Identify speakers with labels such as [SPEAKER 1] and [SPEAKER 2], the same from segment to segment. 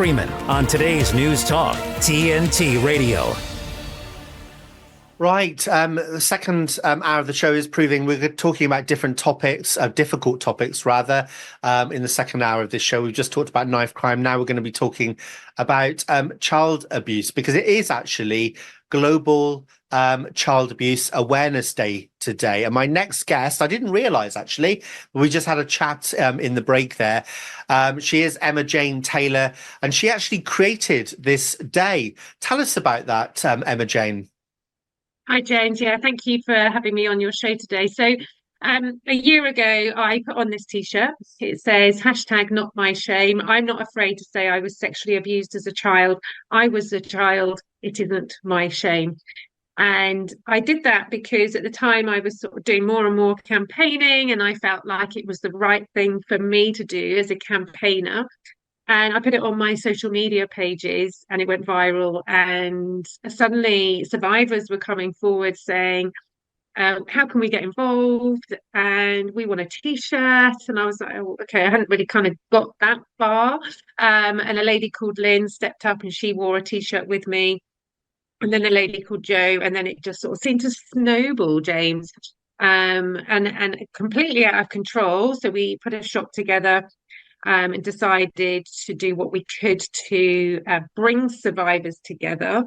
[SPEAKER 1] Freeman on today's News Talk, TNT Radio.
[SPEAKER 2] Right. The second hour of the show is proving we're talking about different topics, difficult topics rather, in the second hour of this show. We've just talked about knife crime. Now we're going to be talking about child abuse, because it is actually Global Child Abuse Awareness Day today. And my next guest, I didn't realise actually, we just had a chat in the break there. She is Emma Jane Taylor, and she actually created this day. Tell us about that, Emma Jane.
[SPEAKER 3] Hi, James. Yeah, thank you for having me on your show today. So, a year ago, I put on this T-shirt. It says #NotMyShame. I'm not afraid to say I was sexually abused as a child. I was a child. It isn't my shame. And I did that because at the time I was sort of doing more and more campaigning, and I felt like it was the right thing for me to do as a campaigner. And I put it on my social media pages and it went viral. And suddenly survivors were coming forward saying, how can we get involved? And we want a T-shirt. And I was like, oh, okay, I hadn't really kind of got that far. And a lady called Lynn stepped up and she wore a T-shirt with me. And then a lady called Jo. And then it just sort of seemed to snowball, James, and completely out of control. So we put a shop together. And decided to do what we could to bring survivors together.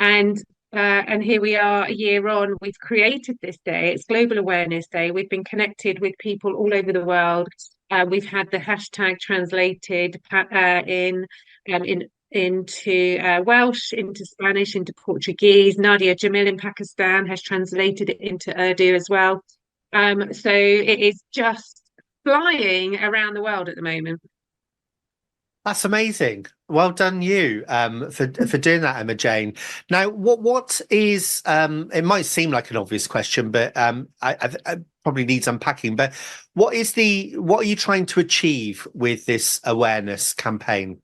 [SPEAKER 3] And here we are a year on. We've created this day. It's Global Awareness Day. We've been connected with people all over the world. We've had the hashtag translated into Welsh, into Spanish, into Portuguese. Nadia Jamil in Pakistan has translated it into Urdu as well. So it is just flying around the world at the moment.
[SPEAKER 2] That's amazing. Well done you for doing that, Emma Jane. Now, what is it might seem like an obvious question, but I probably needs unpacking. But what are you trying to achieve with this awareness campaign?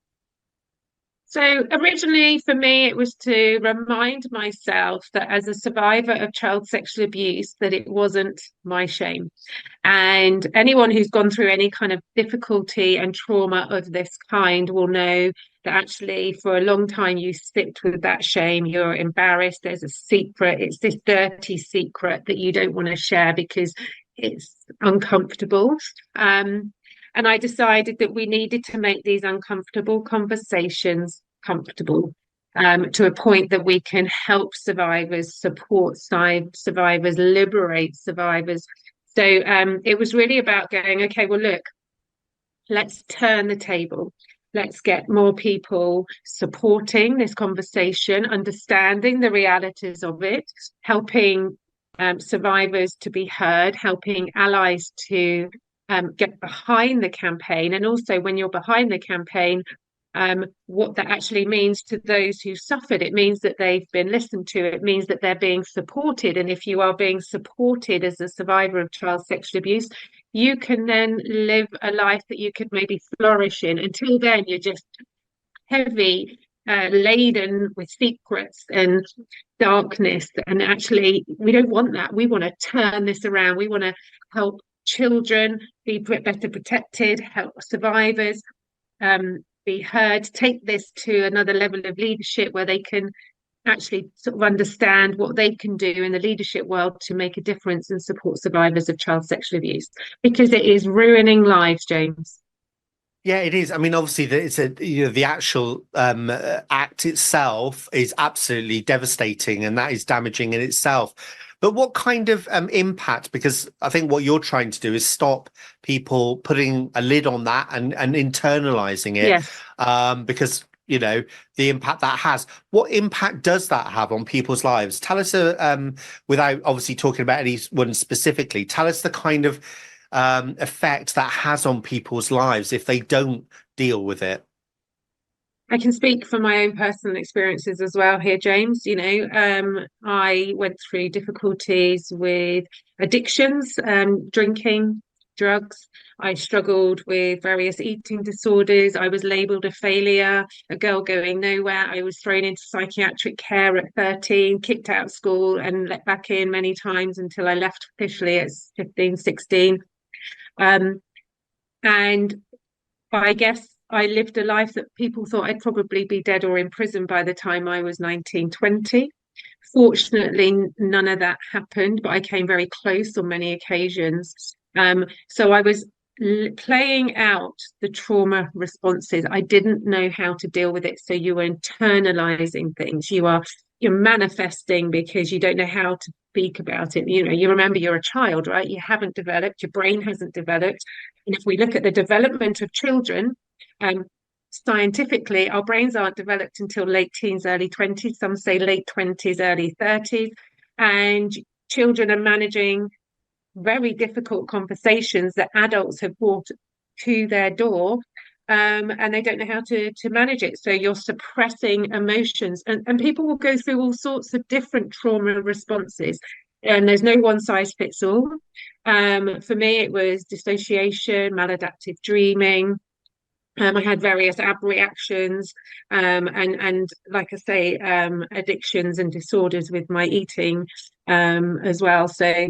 [SPEAKER 3] So originally for me, it was to remind myself that as a survivor of child sexual abuse, that it wasn't my shame. And anyone who's gone through any kind of difficulty and trauma of this kind will know that actually for a long time you sit with that shame. You're embarrassed. There's a secret. It's this dirty secret that you don't want to share because it's uncomfortable. And I decided that we needed to make these uncomfortable conversations comfortable, to a point that we can help survivors, support survivors, liberate survivors. So it was really about going, okay, well, look, let's turn the table. Let's get more people supporting this conversation, understanding the realities of it, helping survivors to be heard, helping allies to get behind the campaign. And also when you're behind the campaign, what that actually means to those who suffered. It means that they've been listened to. It means that they're being supported. And if you are being supported as a survivor of child sexual abuse, you can then live a life that you could maybe flourish in. Until then, you're just heavy, laden with secrets and darkness. And actually, we don't want that. We want to turn this around. We want to help children be better protected, help survivors be heard, take this to another level of leadership where they can actually sort of understand what they can do in the leadership world to make a difference and support survivors of child sexual abuse, because it is ruining lives, James.
[SPEAKER 2] Yeah, it is. I mean, obviously, the actual act itself is absolutely devastating, and that is damaging in itself. But what kind of impact? Because I think what you're trying to do is stop people putting a lid on that and internalizing it.
[SPEAKER 3] Yes.
[SPEAKER 2] Because the impact that has. What impact does that have on people's lives? Tell us, without obviously talking about anyone specifically, tell us the kind of effect that has on people's lives if they don't deal with it.
[SPEAKER 3] I can speak from my own personal experiences as well here, James. I went through difficulties with addictions, drinking, drugs. I struggled with various eating disorders. I was labelled a failure, a girl going nowhere. I was thrown into psychiatric care at 13, kicked out of school and let back in many times until I left officially at 15, 16. And I guess I lived a life that people thought I'd probably be dead or in prison by the time I was 19, 20. Fortunately, none of that happened, but I came very close on many occasions. So I was playing out the trauma responses. I didn't know how to deal with it. So you are internalizing things. You're manifesting because you don't know how to speak about it. You remember you're a child, right? You haven't developed, your brain hasn't developed. And if we look at the development of children, um, scientifically, our brains aren't developed until late teens, early 20s. Some say late 20s, early 30s. And children are managing very difficult conversations that adults have brought to their door, and they don't know how to manage it. So you're suppressing emotions, and people will go through all sorts of different trauma responses. And there's no one size fits all. For me, it was dissociation, maladaptive dreaming. I had various ab reactions, and like I say, addictions and disorders with my eating, as well. So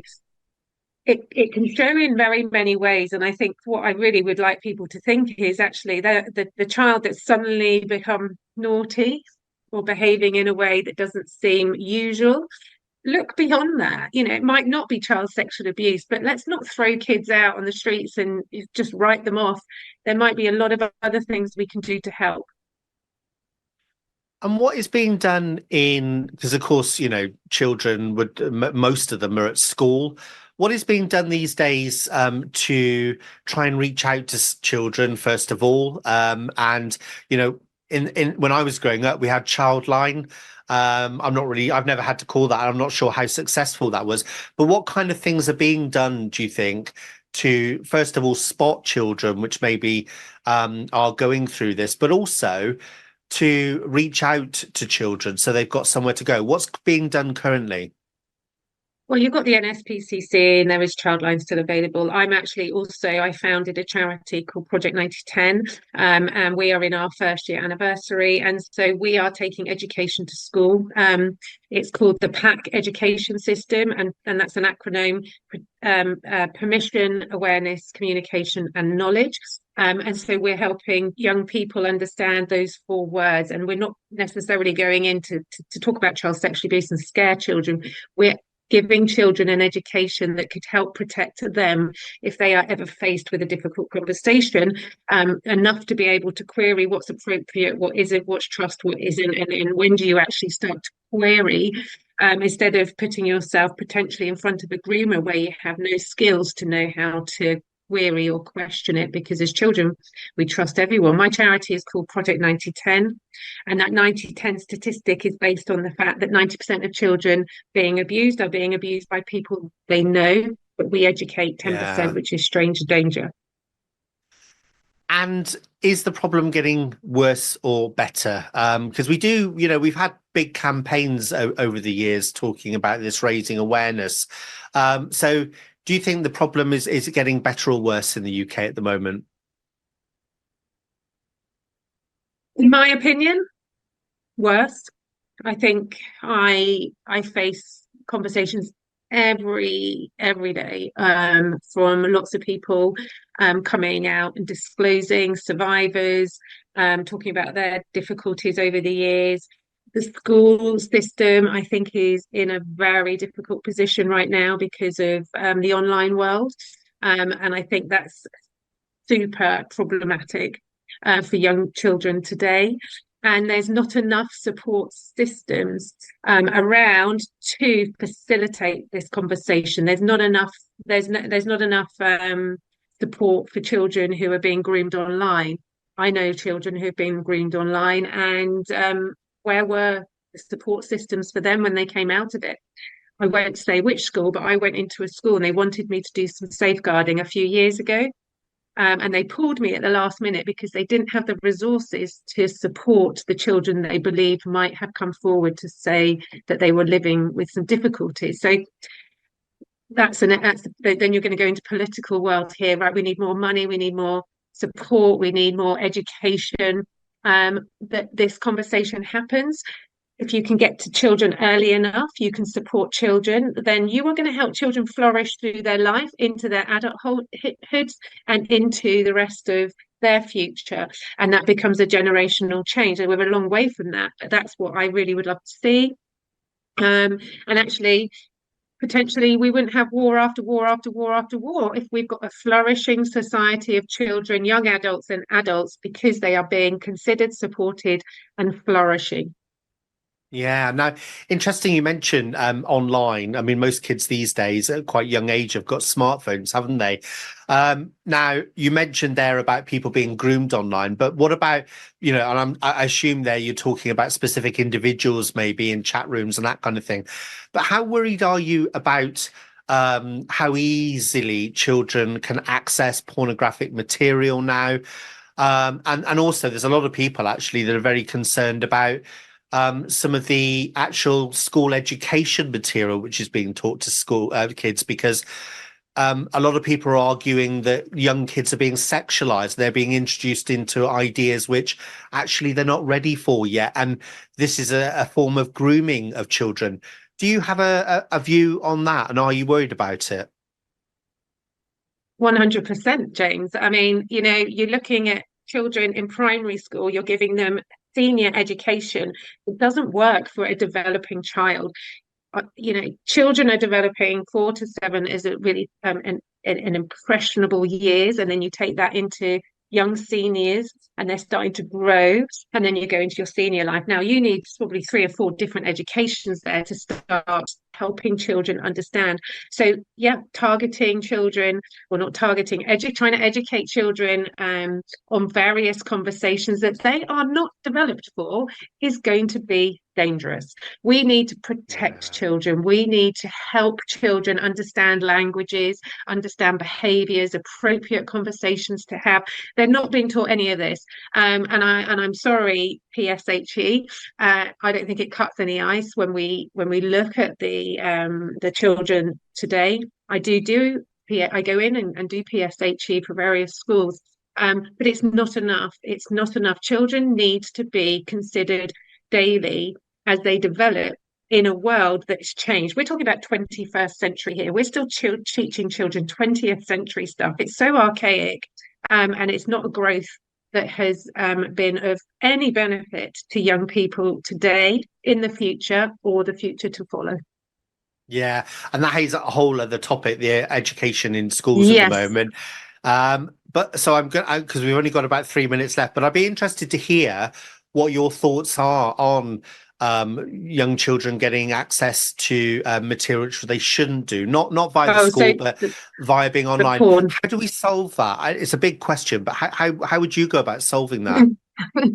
[SPEAKER 3] it can show in very many ways. And I think what I really would like people to think is actually the child that's suddenly become naughty or behaving in a way that doesn't seem usual. Look beyond that. It might not be child sexual abuse, but let's not throw kids out on the streets and just write them off. There might be a lot of other things we can do to help.
[SPEAKER 2] And what is being done because of course, children most of them are at school. What is being done these days to try and reach out to children, first of all? And, in when I was growing up, we had Childline. I've never had to call that. I'm not sure how successful that was. But what kind of things are being done, do you think, to, first of all, spot children which maybe are going through this, but also to reach out to children so they've got somewhere to go? What's being done currently?
[SPEAKER 3] Well, you've got the NSPCC and there is Childline still available. I founded a charity called Project 9010, and we are in our first year anniversary. And so we are taking education to school. It's called the PAC education system, and that's an acronym: permission, awareness, communication, and knowledge. And so we're helping young people understand those 4 words. And we're not necessarily going in to talk about child sexual abuse and scare children. We're giving children an education that could help protect them if they are ever faced with a difficult conversation, enough to be able to query what's appropriate, what isn't, what's trust, what isn't, and when do you actually start to query, instead of putting yourself potentially in front of a groomer where you have no skills to know how to query or question it. Because as children, we trust everyone. My charity is called Project 9010, and that 9010 statistic is based on the fact that 90% of children being abused are being abused by people they know, but we educate 10%,
[SPEAKER 2] Yeah.
[SPEAKER 3] which is stranger danger.
[SPEAKER 2] And is the problem getting worse or better? Because we've had big campaigns over the years talking about this, raising awareness. So do you think the problem is it getting better or worse in the UK at the moment?
[SPEAKER 3] In my opinion, worse. I think I face conversations every day, from lots of people, coming out and disclosing, survivors, talking about their difficulties over the years. The school system, I think, is in a very difficult position right now because of the online world, and I think that's super problematic, for young children today. And there's not enough support systems, around to facilitate this conversation. There's not enough. There's not enough support for children who are being groomed online. I know children who've been groomed online, and where were the support systems for them when they came out of it? I won't say which school, but I went into a school and they wanted me to do some safeguarding a few years ago. And they pulled me at the last minute because they didn't have the resources to support the children they believed might have come forward to say that they were living with some difficulties. So then you're going to go into political world here, right? We need more money, we need more support, we need more education, that this conversation happens. If you can get to children early enough, you can support children, then you are going to help children flourish through their life into their adulthood and into the rest of their future, and that becomes a generational change. And we're a long way from that, but that's what I really would love to see. And actually, potentially we wouldn't have war after war after war after war if we've got a flourishing society of children, young adults and adults, because they are being considered, supported and flourishing.
[SPEAKER 2] Yeah, now interesting you mentioned online. I mean, most kids these days at quite young age have got smartphones, haven't they? Now you mentioned there about people being groomed online, but what about, and I assume there you're talking about specific individuals maybe in chat rooms and that kind of thing. But how worried are you about how easily children can access pornographic material now? And also there's a lot of people actually that are very concerned about some of the actual school education material which is being taught to school kids, because a lot of people are arguing that young kids are being sexualized. They're being introduced into ideas which actually they're not ready for yet. And this is a form of grooming of children. Do you have a view on that? And are you worried about it?
[SPEAKER 3] 100%, James. I mean, you're looking at children in primary school, you're giving them senior education. It doesn't work for a developing child. Children are developing 4 to 7 is a really an impressionable years, and then you take that into young seniors and they're starting to grow, and then you go into your senior life. Now you need probably 3 or 4 different educations there to start helping children understand. So yeah, targeting children, or not targeting, trying to educate children on various conversations that they are not developed for is going to be dangerous. We need to protect children. We need to help children understand languages, understand behaviors, appropriate conversations to have. They're not being taught any of this. And I'm sorry, PSHE. I don't think it cuts any ice when we look at the children today. I go in and do PSHE for various schools. But it's not enough. It's not enough. Children need to be considered daily as they develop in a world that's changed. We're talking about 21st century here. We're still teaching children 20th century stuff. It's so archaic, and it's not a growth that has been of any benefit to young people today, in the future, or the future to follow.
[SPEAKER 2] Yeah, and that is a whole other topic, the education in schools at the
[SPEAKER 3] Yes.
[SPEAKER 2] moment. But so I'm going, because we've only got about 3 minutes left, but I'd be interested to hear what your thoughts are on young children getting access to material which they shouldn't do, not via the school, but via being online.
[SPEAKER 3] Porn.
[SPEAKER 2] How do we solve that? It's a big question, but how would you go about solving that?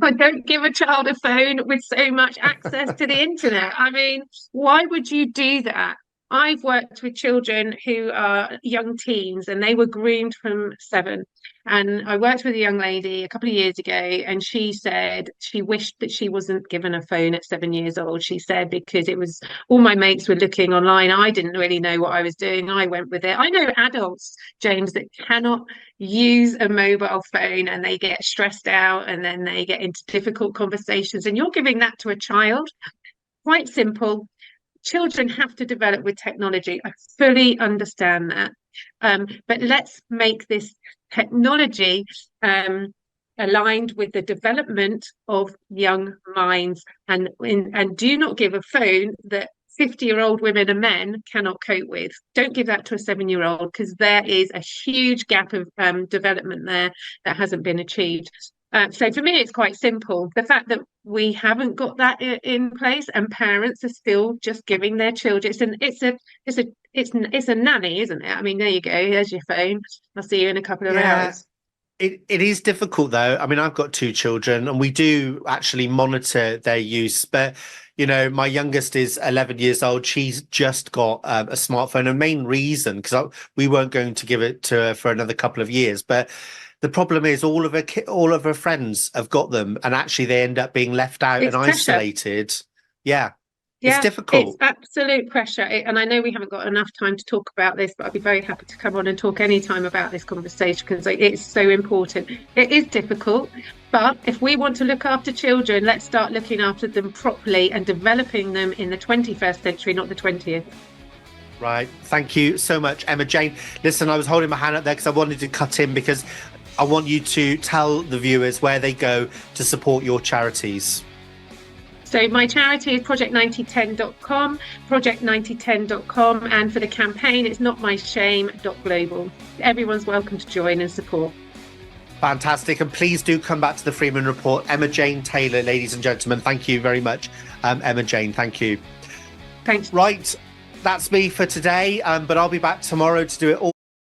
[SPEAKER 3] I don't give a child a phone with so much access to the internet. I mean, why would you do that? I've worked with children who are young teens, and they were groomed from 7. And I worked with a young lady a couple of years ago, and she said she wished that she wasn't given a phone at 7 years old. She said, because it was all my mates were looking online. I didn't really know what I was doing. I went with it. I know adults, James, that cannot use a mobile phone, and they get stressed out, and then they get into difficult conversations. And you're giving that to a child. Quite simple. Children have to develop with technology. I fully understand that. But let's make this technology aligned with the development of young minds, and do not give a phone that 50-year-old women and men cannot cope with. Don't give that to a 7-year-old, because there is a huge gap of development there that hasn't been achieved. So for me, it's quite simple. The fact that we haven't got that in place, and parents are still just giving their children, it's a nanny, isn't it? I mean, there you go. There's your phone. I'll see you in a couple of hours.
[SPEAKER 2] It is difficult though. I mean, I've got 2 children, and we do actually monitor their use. But my youngest is 11 years old. She's just got a smartphone. And main reason, because we weren't going to give it to her for another couple of years, but the problem is all of her friends have got them, and actually they end up being left out and isolated. Yeah, it's difficult.
[SPEAKER 3] It's absolute pressure. And I know we haven't got enough time to talk about this, but I'd be very happy to come on and talk anytime about this conversation, because it's so important. It is difficult, but if we want to look after children, let's start looking after them properly and developing them in the 21st century, not the 20th.
[SPEAKER 2] Right. Thank you so much, Emma Jane. Listen, I was holding my hand up there because I wanted to cut in, because I want you to tell the viewers where they go to support your charities.
[SPEAKER 3] So my charity is project9010.com, project9010.com, and for the campaign, it's NotMyShame.global. Everyone's welcome to join and support.
[SPEAKER 2] Fantastic. And please do come back to the Freeman Report. Emma Jane Taylor, ladies and gentlemen, thank you very much. Emma Jane, thank you.
[SPEAKER 3] Thanks.
[SPEAKER 2] Right, that's me for today, but I'll be back tomorrow to do it all.